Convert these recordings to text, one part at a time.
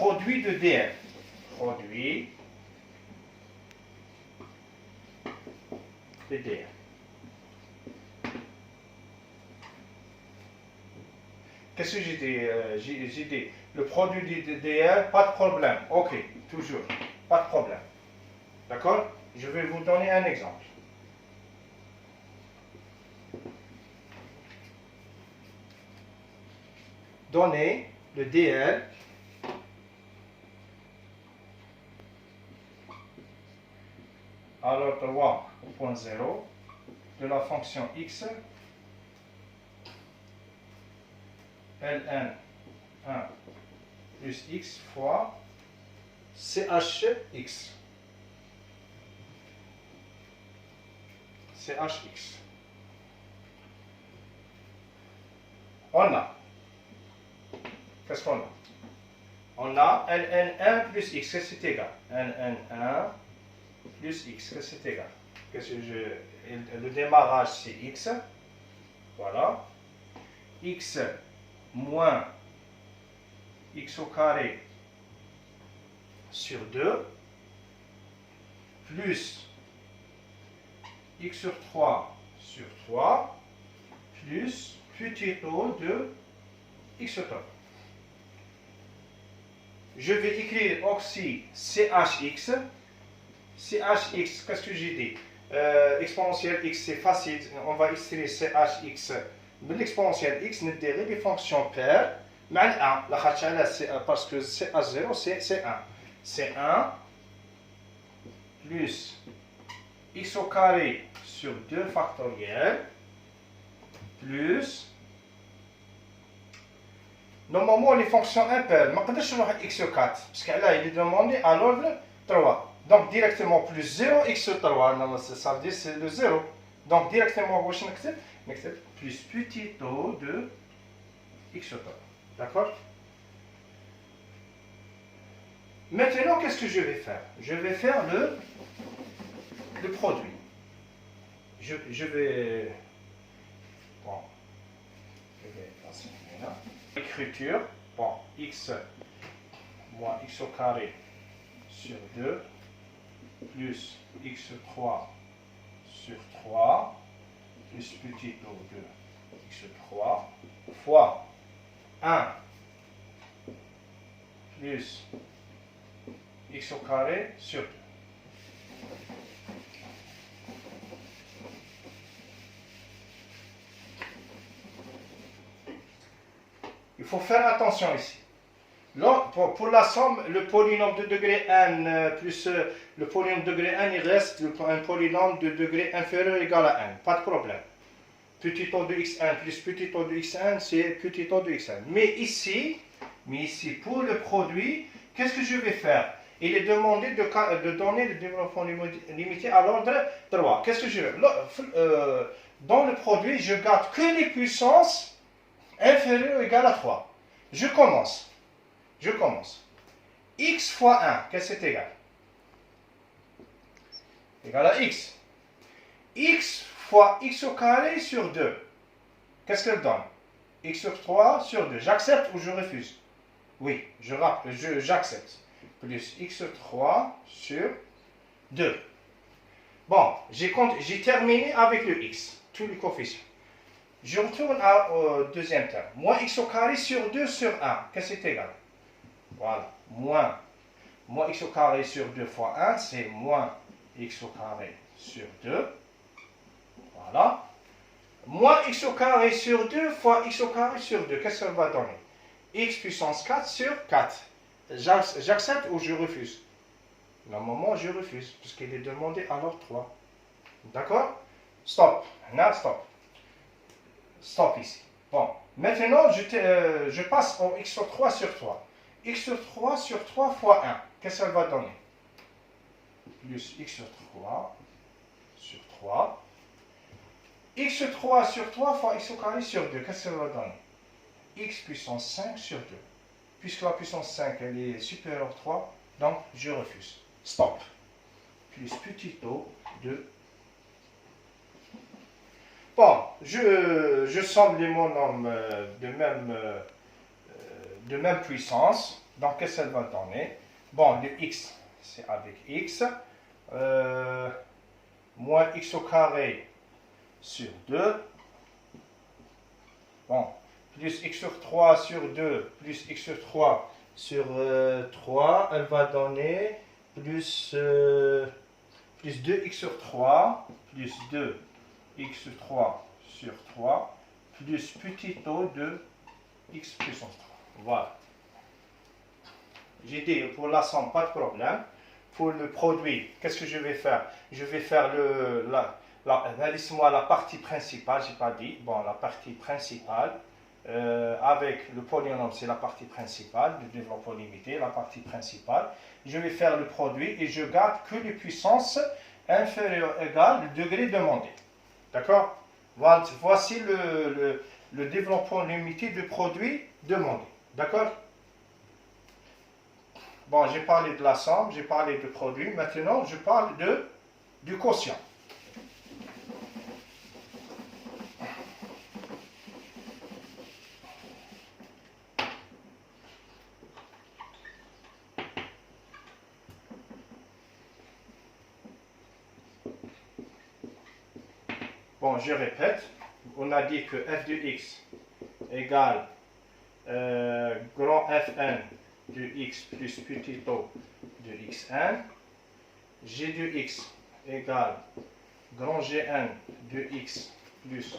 produit de DL. Produit de DL. Qu'est-ce que j'ai dit? J'ai dit le produit de DL, pas de problème. Ok, toujours, pas de problème. D'accord? Je vais vous donner un exemple. Donnez le DL à l'ordre 3.0 de la fonction x ln 1 plus x fois chx. chx. On a. Qu'est-ce qu'on a? On a ln1 plus x, qu'est-ce que c'est égal? ln1 plus x, qu'est-ce que c'est égal? Le démarrage c'est x. Voilà. X moins x au carré sur 2 plus x sur 3 sur 3 plus petit o de x au top. Je vais écrire aussi chx. Chx, qu'est-ce que j'ai dit? Exponentielle x, c'est facile. On va extraire chx. L'exponentielle x, nous dirons les fonctions paires. Mais 1, parce que ch0, c'est 1. C'est 1 plus x au carré sur 2 factoriel plus. Normalement, les fonctions impaires, je ne peux pas x sur 4, parce que là, il est demandé à l'ordre 3. Donc, directement, plus 0 x sur 3, ça veut dire c'est le 0. Donc, directement, je vais plus petit o de x sur 3. D'accord? Maintenant, qu'est-ce que je vais faire? Je vais faire le produit. Je vais... Bon. Je vais passer là. Écriture, bon, x moins x au carré sur 2 plus x sur 3 sur 3 plus petit o de x sur 3 fois 1 plus x au carré sur 2. Il faut faire attention ici. Là, pour la somme, le polynôme de degré n plus le polynôme de degré n, il reste un polynôme de degré inférieur ou égal à n. Pas de problème. Petit o de xn plus petit o de xn, c'est petit o de xn. Mais ici, pour le produit, qu'est-ce que je vais faire? Il est demandé de donner le développement limité à l'ordre 3. Qu'est-ce que je vais faire? Dans le produit, je garde que les puissances inférieures ou égales à 3. Je commence. X fois 1, qu'est-ce que c'est égal? Égal à x. X fois x au carré sur 2. Qu'est-ce qu'elle donne? X sur 3 sur 2. J'accepte ou je refuse? Oui, j'accepte. Plus x sur 3 sur 2. Bon, j'ai terminé avec le x, tous les coefficients. Je retourne au deuxième terme. Moins x au carré sur 2 sur 1. Qu'est-ce que c'est égal? Voilà. Moins x au carré sur 2 fois 1, c'est moins x au carré sur 2. Voilà. Moins x au carré sur 2 fois x au carré sur 2. Qu'est-ce que ça va donner? X puissance 4 sur 4. J'accepte ou je refuse? Normalement, je refuse, puisqu'il est demandé à l'ordre 3. D'accord? Stop. Now, stop. Stop ici. Bon. Maintenant, je passe au x sur 3 sur 3. X sur 3 sur 3 fois 1. Qu'est-ce que ça va donner? Plus x sur 3 sur 3. X sur 3 sur 3 fois x au carré sur 2. Qu'est-ce que ça va donner? X puissance 5 sur 2. Puisque la puissance 5 elle est supérieure à 3, donc je refuse. Stop. Plus petit o de... Bon, je somme les monomes de même puissance. Donc, qu'est-ce qu'elle va donner? Bon, le x, c'est avec x. Moins x au carré sur 2. Bon, plus x sur 3 sur 2, plus x sur 3 sur 3, elle va donner plus 2x sur 3, plus 2x sur 3 sur 3, plus petit o de x puissance 3. Voilà. J'ai dit, pour la somme, pas de problème. Pour le produit, qu'est-ce que je vais faire? Je vais faire laisse-moi la partie principale, j'ai pas dit. Bon, la partie principale, avec le polynôme, c'est la partie principale, le développement limité, la partie principale. Je vais faire le produit et je garde que les puissances inférieures égales le degré demandé. D'accord? Voici le développement limité du produit demandé. D'accord? Bon, j'ai parlé de la somme, j'ai parlé du produit. Maintenant, je parle du quotient. Bon, je répète. On a dit que f de x égale grand Fn de x plus petit o de xn. G de x égale grand Gn de x plus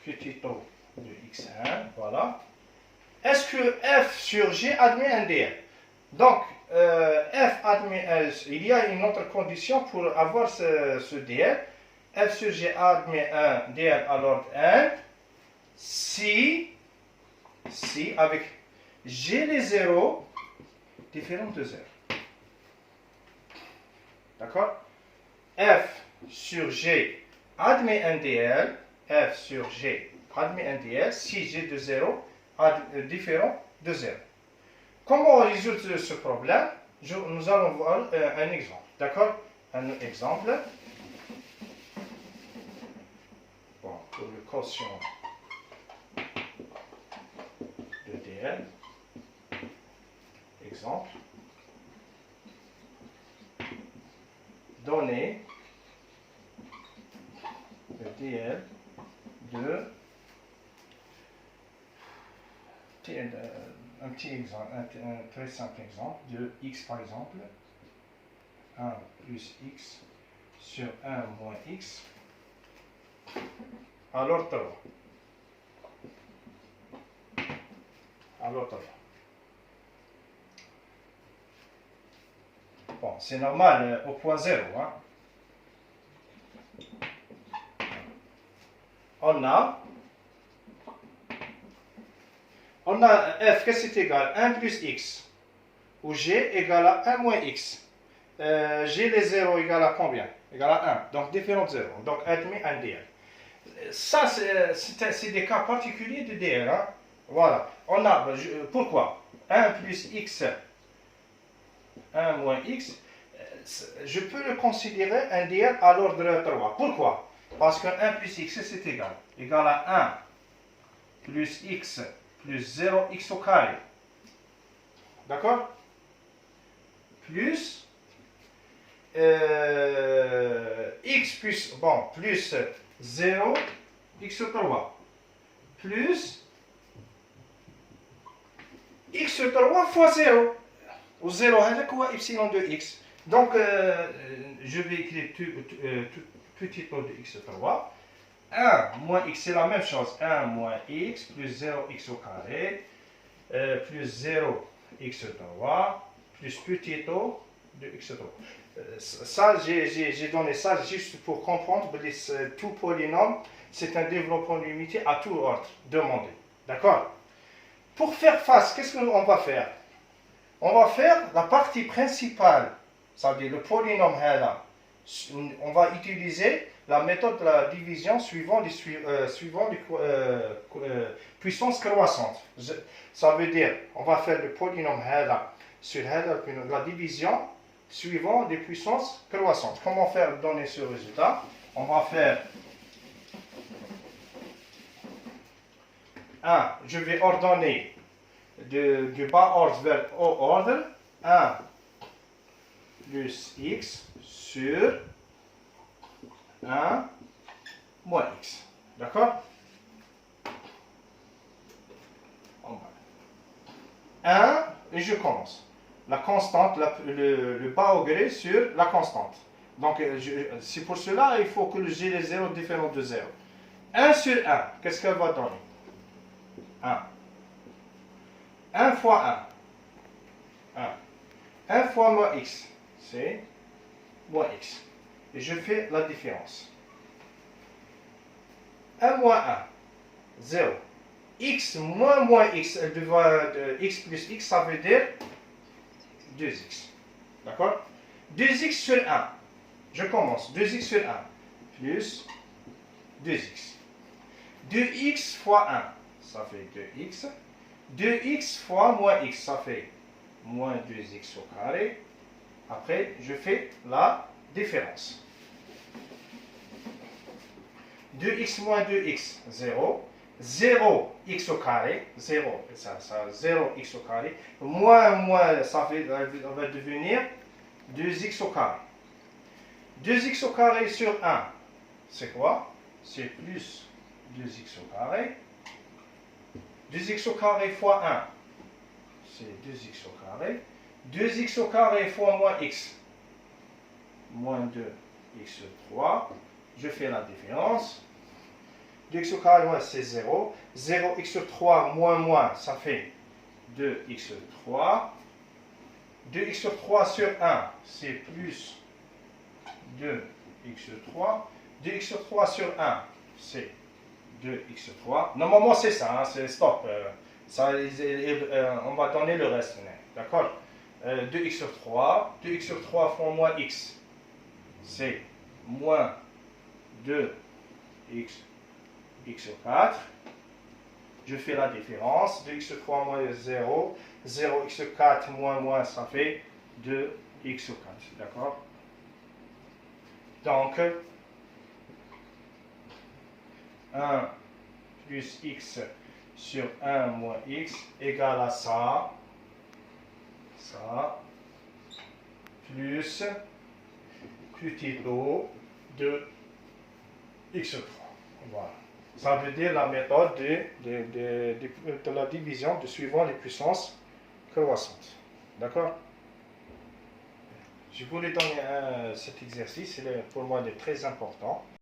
petit o de xn. Voilà. Est-ce que f sur g admet un dl? Donc, f admet, il y a une autre condition pour avoir ce dl. F sur g admet un dl à l'ordre n si avec g les zéros différents de 0. D'accord? F sur g admet un dl, f sur g admet un dl si g de 0 différent de 0. Comment résoudre ce problème? Nous allons voir un exemple. D'accord? Un exemple. Bon, pour le quotient de dl. Exemple. Donner le dl de un petit exemple, un très simple exemple de x par exemple, 1 plus x sur 1 moins x à l'ordre 3. À l'ordre 3. Bon, c'est normal au point 0. Hein. On a f, qu'est-ce que c'est égal? 1 plus x, où g égale à 1 moins x. G les 0 égale à combien? Égale à 1. Donc, différent de 0. Donc, admet un dl. Ça, c'est des cas particuliers de dl. Hein. Voilà. On a, pourquoi? 1 plus x, 1 moins x, je peux le considérer un dl à l'ordre 3. Pourquoi? Parce que 1 plus x, c'est égal. Égal à 1 plus x plus 0 x au carré. D'accord? Plus x plus, bon, plus 0 x au 3. Plus x au 3 fois 0. Au 0, c'est quoi epsilon de x? Donc, je vais écrire tout petit o de x au 3. 1 moins x, c'est la même chose. 1 moins x plus 0 x au carré, plus 0 x au 3, plus petit o de x au 3. Ça, j'ai donné ça juste pour comprendre que tout polynôme, c'est un développement limité à tout ordre demandé. D'accord? Pour faire face, qu'est-ce qu'on va faire? On va faire la partie principale, ça veut dire le polynôme là. On va utiliser la méthode de la division suivant les puissances croissantes. Ça veut dire, on va faire le polynôme là sur la division suivant les puissances croissantes. Comment faire donner ce résultat? On va faire 1, je vais ordonner du bas ordre vers haut ordre, 1 plus x sur 1 moins x. D'accord? 1, et je commence. La constante, le bas au gré sur la constante. Donc, c'est pour cela il faut que j'ai les zéros différents de 0. 1 sur 1, qu'est-ce qu'elle va donner? 1. 1 fois 1. 1. 1 fois moins x, c'est moins x. Et je fais la différence. 1 moins 1, 0. X moins x, x plus x, ça veut dire 2x. D'accord? 2x sur 1. Je commence. 2x sur 1 plus 2x. 2x fois 1, ça fait 2x. 2x fois moins x, ça fait moins 2x au carré. Après, je fais la différence. 2x moins 2x, 0. 0x au carré, 0, ça 0x au carré, moins, ça va devenir 2x au carré. 2x au carré sur 1, c'est quoi? C'est plus 2x au carré. 2x au carré fois 1, c'est 2x au carré. 2x au carré fois moins x, moins 2x sur 3. Je fais la différence. 2x au carré, c'est 0. 0x sur 3 moins, ça fait 2x sur 3. 2x sur 3 sur 1, c'est plus 2x sur 3. 2x sur 3 sur 1, c'est 2x sur 3. Normalement, c'est ça, hein, c'est stop. On va donner le reste. D'accord? 2x sur 3. 2x sur 3 fois moins x, c'est moins 2x sur 4. Je fais la différence. 2x sur 3 moins 0. 0x sur 4 moins, ça fait 2x sur 4. D'accord? Donc, 1 plus x sur 1 moins x égale à ça, plus petit o de x sur 3. Voilà. Ça veut dire la méthode de la division de suivant les puissances croissantes. D'accord? Je voulais donner cet exercice, pour moi il est très important.